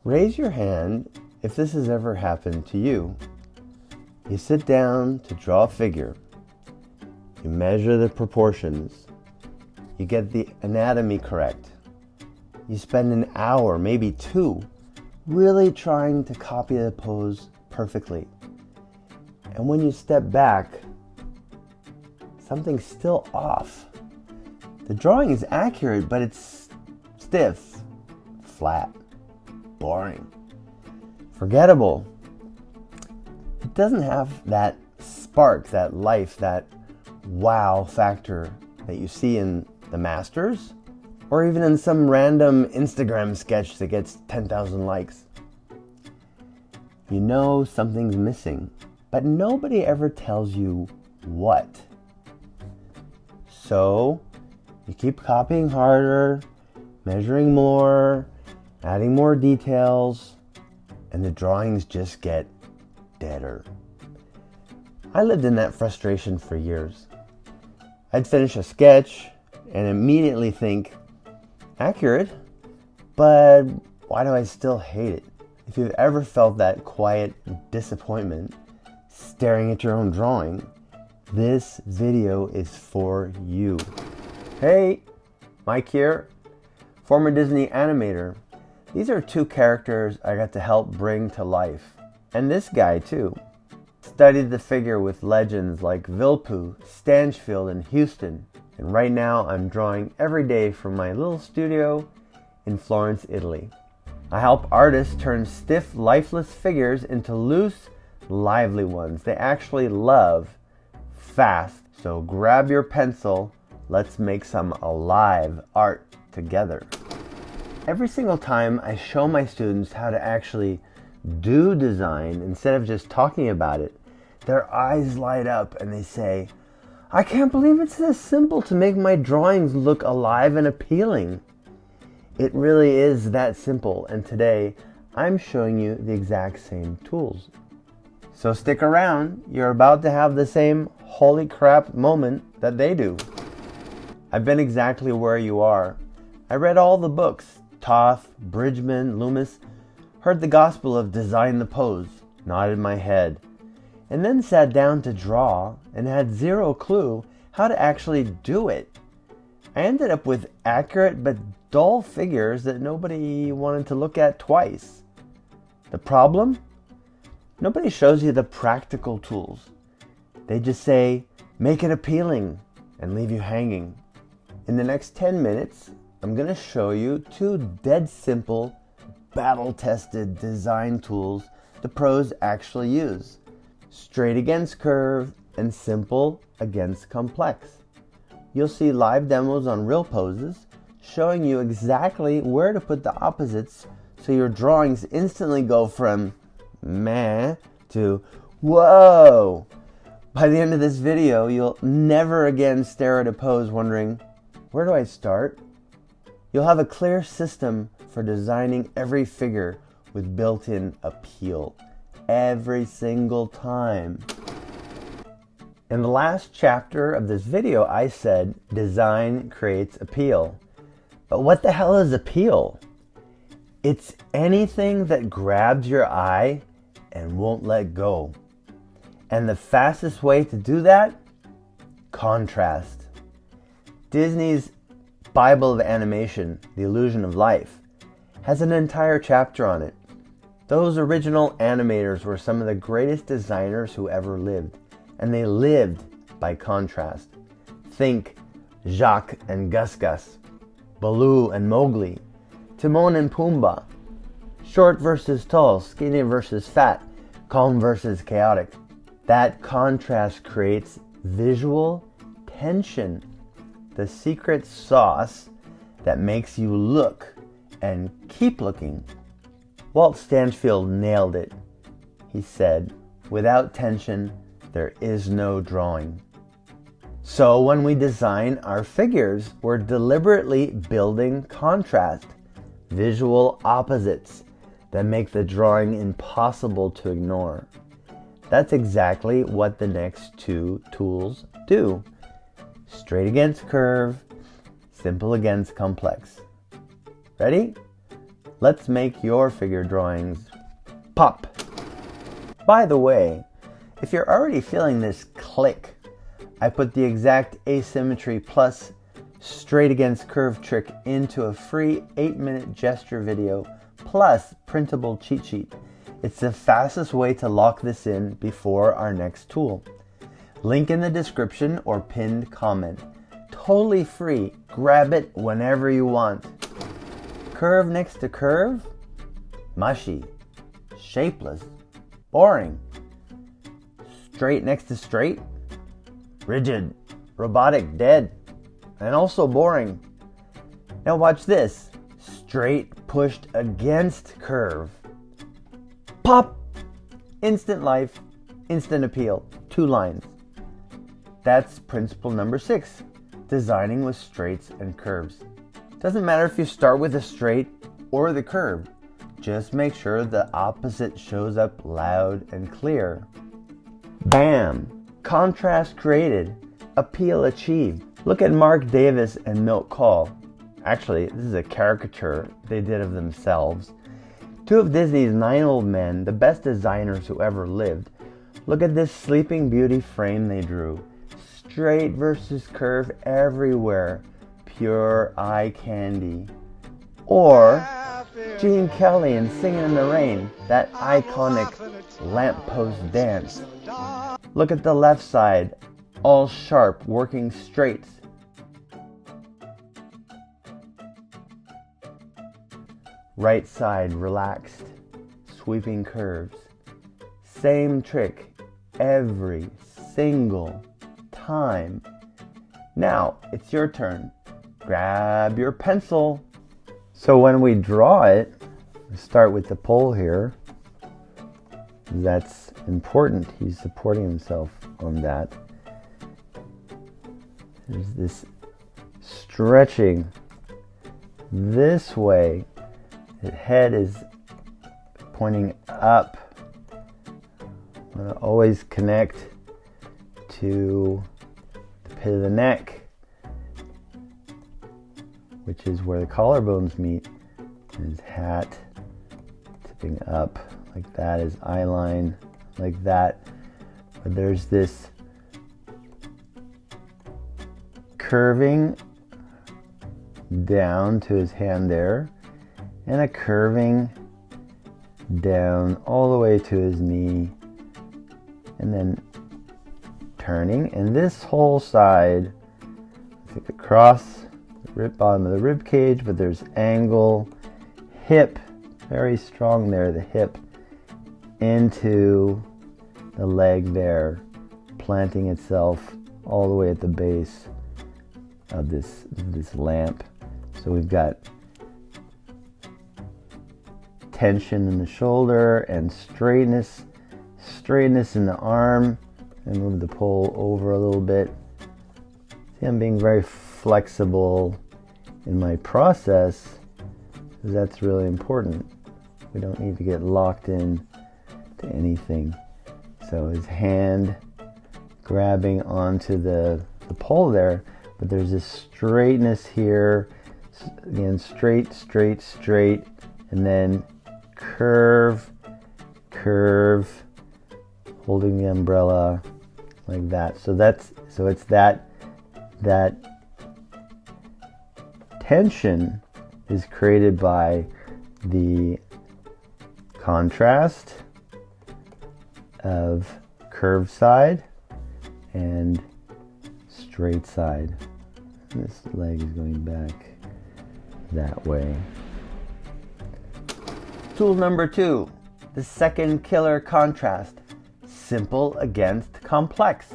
Raise your hand if this has ever happened to you. You sit down to draw a figure. You measure the proportions. You get the anatomy correct. You spend an hour, maybe two, really trying to copy the pose perfectly. And when you step back, something's still off. The drawing is accurate, but it's stiff, flat, boring, forgettable. It doesn't have that spark, that life, that wow factor that you see in the masters, or even in some random Instagram sketch that gets 10,000 likes. You know something's missing, but nobody ever tells you what. So you keep copying harder, measuring more, adding more details, and the drawings just get deader. I lived in that frustration for years. I'd finish a sketch and immediately think, accurate, but why do I still hate it? If you've ever felt that quiet disappointment staring at your own drawing, this video is for you. Hey, Mike here, former Disney animator. These are two characters I got to help bring to life. And this guy too. Studied the figure with legends like Vilpu, Stanchfield, and Houston. And right now I'm drawing every day from my little studio in Florence, Italy. I help artists turn stiff, lifeless figures into loose, lively ones they actually love fast. So grab your pencil, let's make some alive art together. Every single time I show my students how to actually do design instead of just talking about it, their eyes light up and they say, I can't believe it's this simple to make my drawings look alive and appealing. It really is that simple, and today I'm showing you the exact same tools. So stick around, you're about to have the same holy crap moment that they do. I've been exactly where you are. I read all the books, Toth, Bridgman, Loomis, heard the gospel of design the pose, nodded my head, and then sat down to draw and had zero clue how to actually do it. I ended up with accurate but dull figures that nobody wanted to look at twice. The problem? Nobody shows you the practical tools. They just say, make it appealing, and leave you hanging. In the next 10 minutes, I'm going to show you two dead simple, battle-tested design tools the pros actually use. Straight against curve and simple against complex. You'll see live demos on real poses showing you exactly where to put the opposites so your drawings instantly go from meh to whoa. By the end of this video, you'll never again stare at a pose wondering, where do I start? You'll have a clear system for designing every figure with built-in appeal every single time. In the last chapter of this video, I said design creates appeal. But what the hell is appeal? It's anything that grabs your eye and won't let go. And the fastest way to do that? Contrast. Disney's Bible of Animation, The Illusion of Life, has an entire chapter on it. Those original animators were some of the greatest designers who ever lived, and they lived by contrast. Think Jacques and Gus Gus, Baloo and Mowgli, Timon and Pumbaa, short versus tall, skinny versus fat, calm versus chaotic. That contrast creates visual tension, the secret sauce that makes you look and keep looking. Walt Stanchfield nailed it. He said, without tension, there is no drawing. So when we design our figures, we're deliberately building contrast, visual opposites that make the drawing impossible to ignore. That's exactly what the next two tools do. Straight against curve, simple against complex. Ready? Let's make your figure drawings pop. By the way, if you're already feeling this click, I put the exact asymmetry plus straight against curve trick into a free 8-minute gesture video plus printable cheat sheet. It's the fastest way to lock this in before our next tool. Link in the description or pinned comment. Totally free. Grab it whenever you want. Curve next to curve? Mushy. Shapeless. Boring. Straight next to straight? Rigid. Robotic. Dead. And also boring. Now watch this. Straight pushed against curve. Pop! Instant life, instant appeal. 2 lines. That's principle number 6. Designing with straights and curves. Doesn't matter if you start with a straight or the curve. Just make sure the opposite shows up loud and clear. Bam! Contrast created. Appeal achieved. Look at Mark Davis and Milt Kahl. Actually, this is a caricature they did of themselves. 2 of Disney's 9 old men, the best designers who ever lived. Look at this Sleeping Beauty frame they drew. Straight versus curve everywhere. Pure eye candy. Or Gene Kelly and Singing in the Rain, that iconic lamppost dance. Look at the left side, all sharp, working straights. Right side relaxed, sweeping curves. Same trick every single time. Now it's your turn. Grab your pencil. So when we draw it, we start with the pole here. That's important. He's supporting himself on that. There's this stretching this way. The head is pointing up. I'm going to always connect to the pit of the neck, which is where the collarbones meet. His hat tipping up like that, his eye line like that. But there's this curving down to his hand there, and a curving down all the way to his knee, and then turning, and this whole side, like across the bottom of the rib cage, but there's angle, hip, very strong there, the hip into the leg there, planting itself all the way at the base of this lamp. So we've got tension in the shoulder and straightness in the arm, and move the pole over a little bit. See, I'm being very flexible in my process, because that's really important. We don't need to get locked in to anything. So his hand grabbing onto the pole there, but there's this straightness here. Again, straight, and then curve, holding the umbrella like that. So it's that tension is created by the contrast of curved side and straight side. This leg is going back that way. Tool number 2, the second killer contrast. Simple against complex.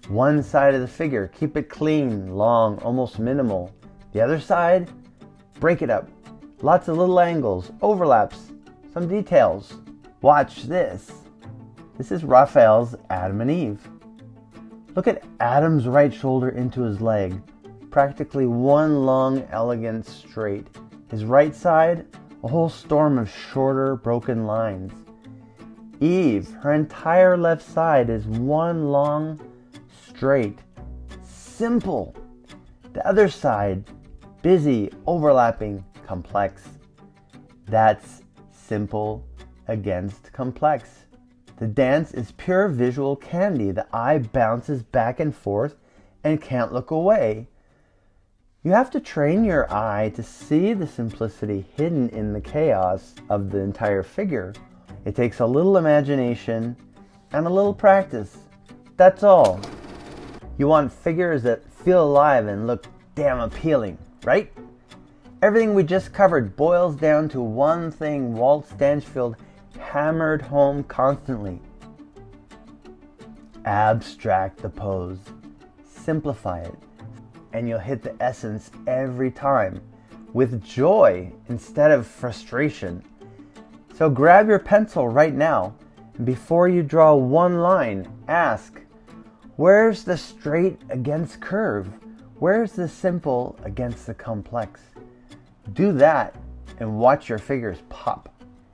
One side of the figure, keep it clean, long, almost minimal. The other side, break it up. Lots of little angles, overlaps, some details. Watch this. This is Raphael's Adam and Eve. Look at Adam's right shoulder into his leg. Practically one long, elegant straight. His right side, a whole storm of shorter, broken lines. Eve, her entire left side is one long, straight, simple. The other side, busy, overlapping, complex. That's simple against complex. The dance is pure visual candy. The eye bounces back and forth and can't look away. You have to train your eye to see the simplicity hidden in the chaos of the entire figure. It takes a little imagination and a little practice. That's all. You want figures that feel alive and look damn appealing, right? Everything we just covered boils down to one thing Walt Stanchfield hammered home constantly. Abstract the pose. Simplify it. And you'll hit the essence every time, with joy instead of frustration. So grab your pencil right now, and before you draw one line, ask, where's the straight against curve? Where's the simple against the complex? Do that and watch your figures pop.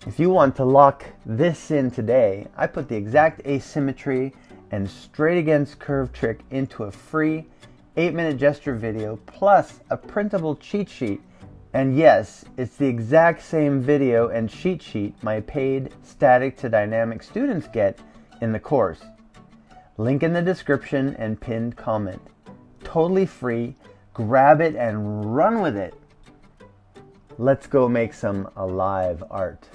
If you want to lock this in today, I put the exact asymmetry and straight against curve trick into a free 8-minute gesture video plus a printable cheat sheet. And yes, it's the exact same video and cheat sheet my paid static to dynamic students get in the course. Link in the description and pinned comment. Totally free. Grab it and run with it. Let's go make some alive art.